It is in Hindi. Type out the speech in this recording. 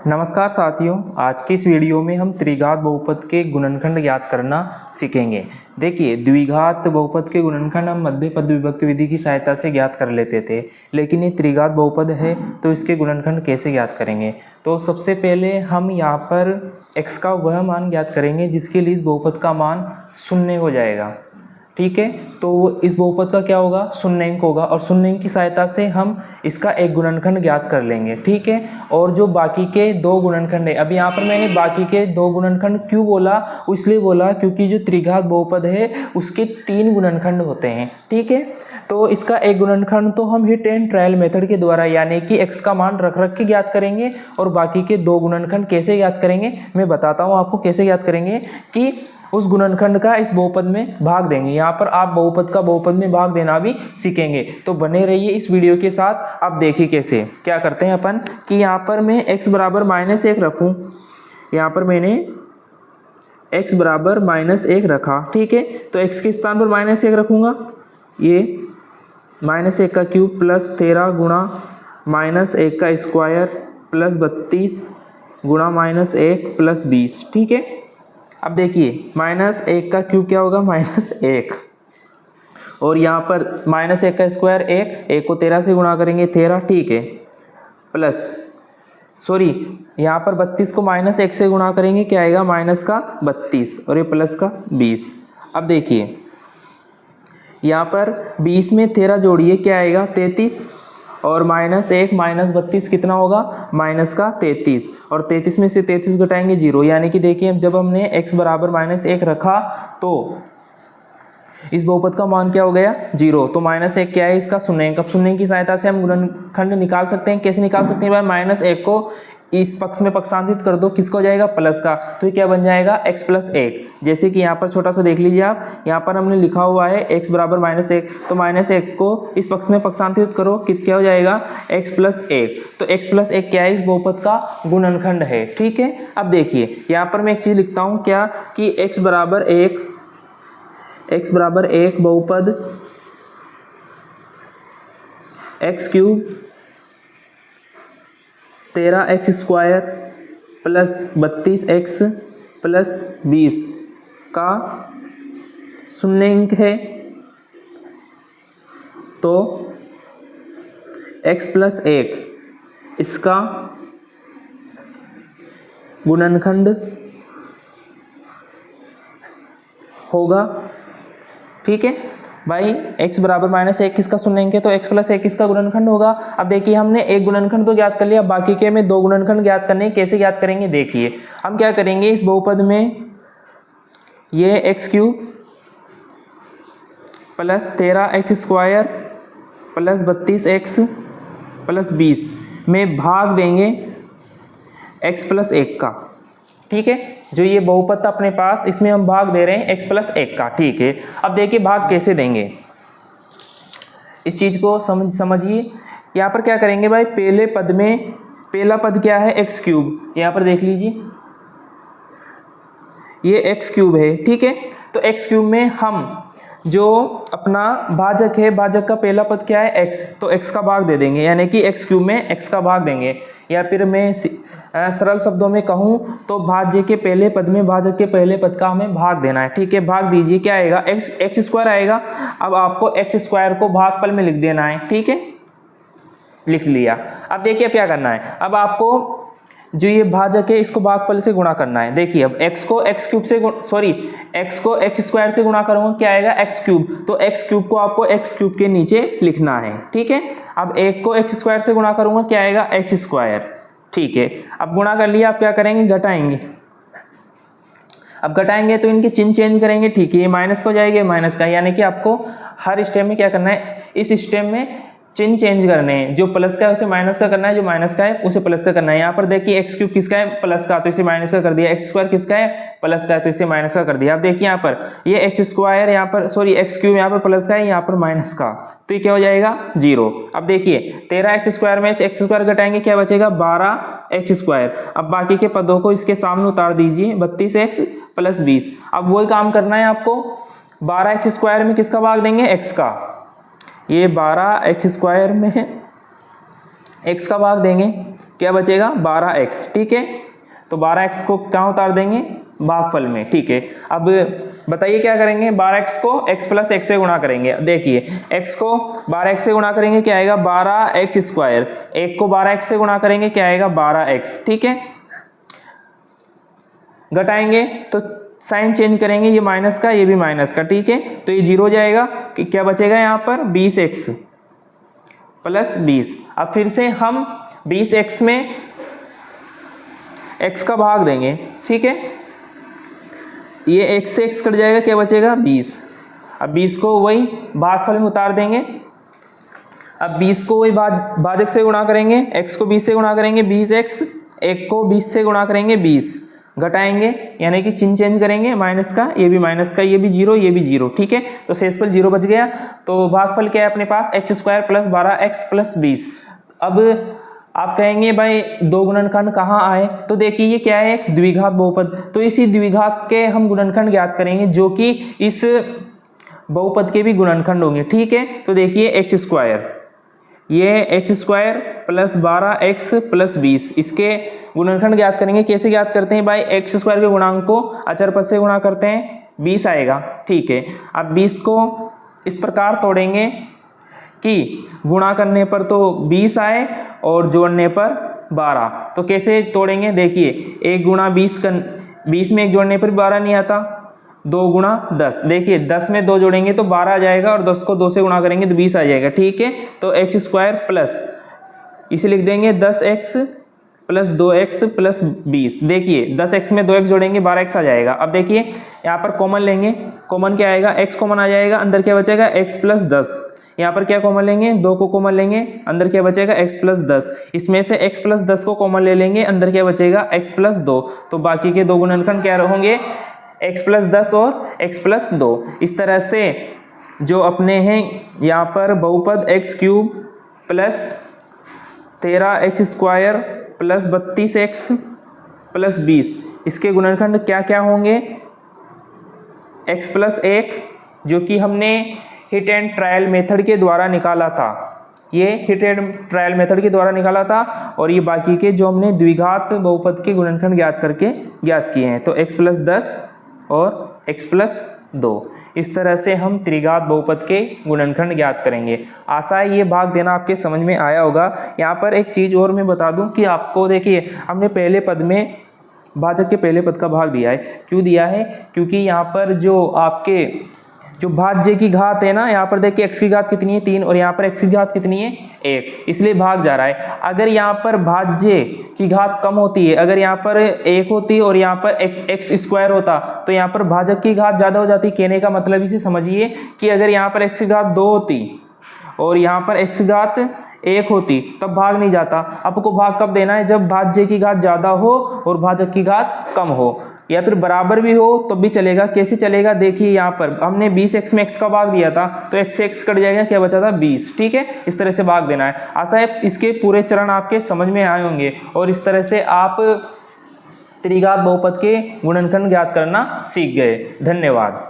नमस्कार साथियों, आज की इस वीडियो में हम त्रिघात बहुपद के गुणनखंड ज्ञात करना सीखेंगे। देखिए, द्विघात बहुपद के गुणनखंड हम मध्य पद विभक्ति विधि की सहायता से ज्ञात कर लेते थे, लेकिन ये त्रिघात बहुपद है तो इसके गुणनखंड कैसे ज्ञात करेंगे। तो सबसे पहले हम यहाँ पर x का वह मान ज्ञात करेंगे जिसके लिए इस बहुपद का मान शून्य हो जाएगा। ठीक है, तो इस बहुपद का क्या होगा, शून्याङ्क होगा, और शून्याङ्क की सहायता से हम इसका एक गुणनखंड ज्ञात कर लेंगे। ठीक है, और जो बाकी के दो गुणनखंड है, अभी यहाँ पर मैंने बाकी के दो गुणनखंड क्यों बोला, इसलिए बोला क्योंकि जो त्रिघात बहुपद है उसके 3 गुणनखंड होते हैं। ठीक है, तो इसका एक गुणनखंड तो हम हिट एंड ट्रायल मेथड के द्वारा यानी कि x का मान रख रख के ज्ञात करेंगे, और बाकी के दो गुणनखंड कैसे ज्ञात करेंगे मैं बताता हूँ आपको कैसे ज्ञात करेंगे कि उस गुणनखंड का इस बहुपद में भाग देंगे। यहाँ पर आप बहुपद का बहुपद में भाग देना भी सीखेंगे, तो बने रहिए इस वीडियो के साथ। आप देखिए कैसे क्या करते हैं अपन कि यहाँ पर मैं x बराबर -1 रखूँ, यहाँ पर मैंने x बराबर -1 रखा। ठीक है, तो x के स्थान पर -1 रखूँगा, ये -1 का क्यूब प्लस 13 गुणा -1 का स्क्वायर प्लस 32 गुणा -1 प्लस 20। ठीक है, अब देखिए -1 का क्यूब क्या होगा, -1, और यहाँ पर -1 का स्क्वायर 1 को 13 से गुणा करेंगे 13। ठीक है, प्लस यहाँ पर 32 को -1 से गुणा करेंगे क्या आएगा, -32, और ये प्लस का 20। अब देखिए यहाँ पर 20 में 13 जोड़िए क्या आएगा, 33, और -1 -32 कितना होगा, -33, और 33 में से 33 घटाएंगे 0, यानी कि देखिए जब हमने x बराबर -1 रखा तो इस बहुपद का मान क्या हो गया, 0। तो -1 क्या है, इसका शून्याङ्क। अब शून्याङ्क की सहायता से हम गुणनखंड निकाल सकते हैं। कैसे निकाल सकते हैं भाई, -1 को इस पक्ष में पक्षांतरित कर दो, किसका हो जाएगा, प्लस का, तो ये क्या बन जाएगा, x + 1। जैसे कि यहाँ पर छोटा सा देख लीजिए आप, यहाँ पर हमने लिखा हुआ है x बराबर -1, तो -1 को इस पक्ष में पक्षांतरित करो, क्या हो जाएगा, x + 1। तो x + 1 क्या है, इस बहुपद का गुणनखंड है। ठीक है, अब देखिए यहाँ पर मैं एक चीज़ लिखता हूँ क्या, कि x बराबर 1 बहुपद x³ 13x² plus 32x plus 20 का शून्याङ्क है, तो x + 1 इसका गुणनखंड होगा। ठीक है भाई, x बराबर -1 किसका शून्याङ्क है, तो x + 1 किसका गुणनखंड होगा। अब देखिए हमने एक गुणनखंड तो ज्ञात कर लिया, बाकी के में दो गुणनखंड ज्ञात करने हैं। कैसे ज्ञात करेंगे, देखिए हम क्या करेंगे, इस बहुपद में ये x³ plus 13x² plus 32x plus 20 में भाग देंगे x + 1 का। ठीक है, जो ये बहुपद था अपने पास, इसमें हम भाग दे रहे हैं x + 1 का। ठीक है, अब देखिए भाग कैसे देंगे, इस चीज को समझिए। यहाँ पर क्या करेंगे भाई, पहले पद में पहला पद क्या है, x³, यहाँ पर देख लीजिए ये x³ है। ठीक है, तो x³ में हम जो अपना भाजक है, भाजक का पहला पद क्या है, x, तो x का भाग दे देंगे, यानी कि x³ में x का भाग देंगे। या फिर मैं सरल शब्दों में कहूँ तो भाज्य के पहले पद में भाजक के पहले पद का हमें भाग देना है। ठीक है, भाग दीजिए, क्या आएगा, x² आएगा। अब आपको x² को भागफल में लिख देना है। ठीक है, लिख लिया। अब देखिए क्या करना है, अब आपको जो ये भाजक है इसको भागफल से गुणा करना है। देखिए अब x को x³ से x को x² से गुणा करूँगा, क्या आएगा, x³, तो x³ को आपको x³ के नीचे लिखना है। ठीक है, अब 1 को x² से गुणा करूँगा, क्या आएगा, x²। ठीक है, अब गुणा कर लिया, आप क्या करेंगे, घटाएंगे। अब घटाएंगे तो इनके चिन्ह चेंज करेंगे। ठीक है, ये माइनस को जाएंगे, माइनस का, यानी कि आपको हर स्टेप में क्या करना है, इस स्टेप में चिन्ह चेंज करने हैं। जो प्लस का है उसे माइनस का करना है, जो माइनस का है उसे प्लस का करना है। यहाँ पर देखिए x³ किसका है, प्लस का, तो इसे माइनस का कर दिया। x² किसका है, प्लस का है, तो इसे माइनस का कर दिया। अब देखिए यहाँ पर ये x² यहाँ पर x³ यहाँ पर प्लस का है, यहाँ पर माइनस का, तो ये क्या हो जाएगा, 0। अब देखिए 13x² में से x² घटाएंगे, क्या बचेगा, 12x²। अब बाकी के पदों को इसके सामने उतार दीजिए, 32x प्लस 20। अब वही काम करना है आपको, 12x² में किसका भाग देंगे, x का, ये 12x² में x का भाग देंगे। क्या बचेगा 12x, ठीक है। तो 12x को कहाँ उतार देंगे, भागफल में, ठीक है। अब बताइए क्या करेंगे, 12x को x प्लस x से गुणा करेंगे। देखिए x को 12x से गुणा करेंगे क्या आएगा 12x स्क्वायर, 1 को 12x से गुणा करेंगे क्या आएगा 12x, ठीक है। घटाएंगे तो साइन चेंज करेंगे, ये माइनस का ये भी माइनस का, ठीक है। तो ये 0 हो जाएगा कि क्या बचेगा यहाँ पर 20x प्लस 20। अब फिर से हम 20x में x का भाग देंगे, ठीक है। ये x से x कट जाएगा, क्या बचेगा 20। अब 20 को वही भागफल में उतार देंगे। अब 20 को वही भाजक से गुणा करेंगे, x को 20 से गुणा करेंगे 20x, 1 को 20 से गुणा करेंगे 20। घटाएंगे यानी कि चिन्ह चेंज करेंगे, माइनस का ये भी माइनस का, ये भी 0 ये भी 0, ठीक है। तो शेषफल 0 बच गया। तो भागफल क्या है अपने पास x square plus 12x plus 20। अब आप कहेंगे भाई दो गुणनखंड कहाँ आए, तो देखिए ये क्या है, एक द्विघात बहुपद। तो इसी द्विघात के हम गुणनखंड ज्ञात करेंगे जो कि इस बहुपद के भी गुणनखंड होंगे, ठीक है। तो देखिए x स्क्वायर, ये x square plus 12x plus 20, इसके गुणनखंड ज्ञात करेंगे। कैसे ज्ञात करते हैं भाई, x स्क्वायर के गुणांक को अचर पद से गुणा करते हैं, 20 आएगा, ठीक है। अब 20 को इस प्रकार तोड़ेंगे कि गुणा करने पर तो 20 आए और जोड़ने पर 12। तो कैसे तोड़ेंगे, देखिए 1 गुणा 20 में 1 जोड़ने पर 12 नहीं आता, 2 गुणा 10, देखिए 10 में 2 जोड़ेंगे तो 12 आ जाएगा और 10 को 2 से गुणा करेंगे तो 20 आ जाएगा, ठीक है। तो x स्क्वायर प्लस इसे लिख देंगे 10x प्लस 2x प्लस 20। देखिए 10x में 2x जोड़ेंगे 12x आ जाएगा। अब देखिए यहाँ पर कॉमन लेंगे, कॉमन क्या आएगा, x कॉमन आ जाएगा, अंदर क्या बचेगा x प्लस 10। यहाँ पर क्या कॉमन लेंगे, 2 को कॉमन लेंगे, अंदर क्या बचेगा x प्लस 10। इसमें से x प्लस 10 को कॉमन ले लेंगे, अंदर क्या बचेगा x प्लस 2। तो बाकी के दो गुणनखंड क्या होंगे, x प्लस 10 और x प्लस 2। इस तरह से जो अपने हैं यहाँ पर बहुपद x cube plus 13x square plus 32x plus 20, इसके गुणनखंड क्या क्या होंगे, x प्लस 1 जो कि हमने हिट एंड ट्रायल मेथड के द्वारा निकाला था, ये हिट एंड ट्रायल मेथड के द्वारा निकाला था। और ये बाकी के जो हमने द्विघात बहुपद के गुणनखंड ज्ञात करके ज्ञात किए हैं, तो x प्लस 10 और x प्लस 2। इस तरह से हम त्रिघात बहुपद के गुणनखंड ज्ञात करेंगे। आशा है ये भाग देना आपके समझ में आया होगा। यहाँ पर एक चीज़ और मैं बता दूं कि आपको देखिए हमने पहले पद में भाजक के पहले पद का भाग दिया है। क्यों दिया है, क्योंकि यहाँ पर जो आपके जो भाज्य की घात है ना, यहाँ पर देखिए x की घात कितनी है 3 और यहाँ पर x की घात कितनी है 1, इसलिए भाग जा रहा है। अगर यहाँ पर भाज्य की घात कम होती है, अगर यहाँ पर 1 होती और यहाँ पर x स्क्वायर होता तो यहाँ पर भाजक की घात ज़्यादा हो जाती। कहने का मतलब इसे समझिए कि अगर यहाँ पर x की घात 2 होती और यहाँ पर x की घात 1 होती तब भाग नहीं जाता। आपको भाग कब देना है, जब भाज्य की घात ज़्यादा हो और भाजक की घात कम हो, या फिर बराबर भी हो तो भी चलेगा। कैसे चलेगा, देखिए यहाँ पर हमने 20x में x का भाग दिया था तो x से x कट जाएगा, क्या बचा था 20, ठीक है। इस तरह से भाग देना है। आशा है इसके पूरे चरण आपके समझ में आए होंगे और इस तरह से आप त्रिघात बहुपद के गुणनखंड ज्ञात करना सीख गए। धन्यवाद।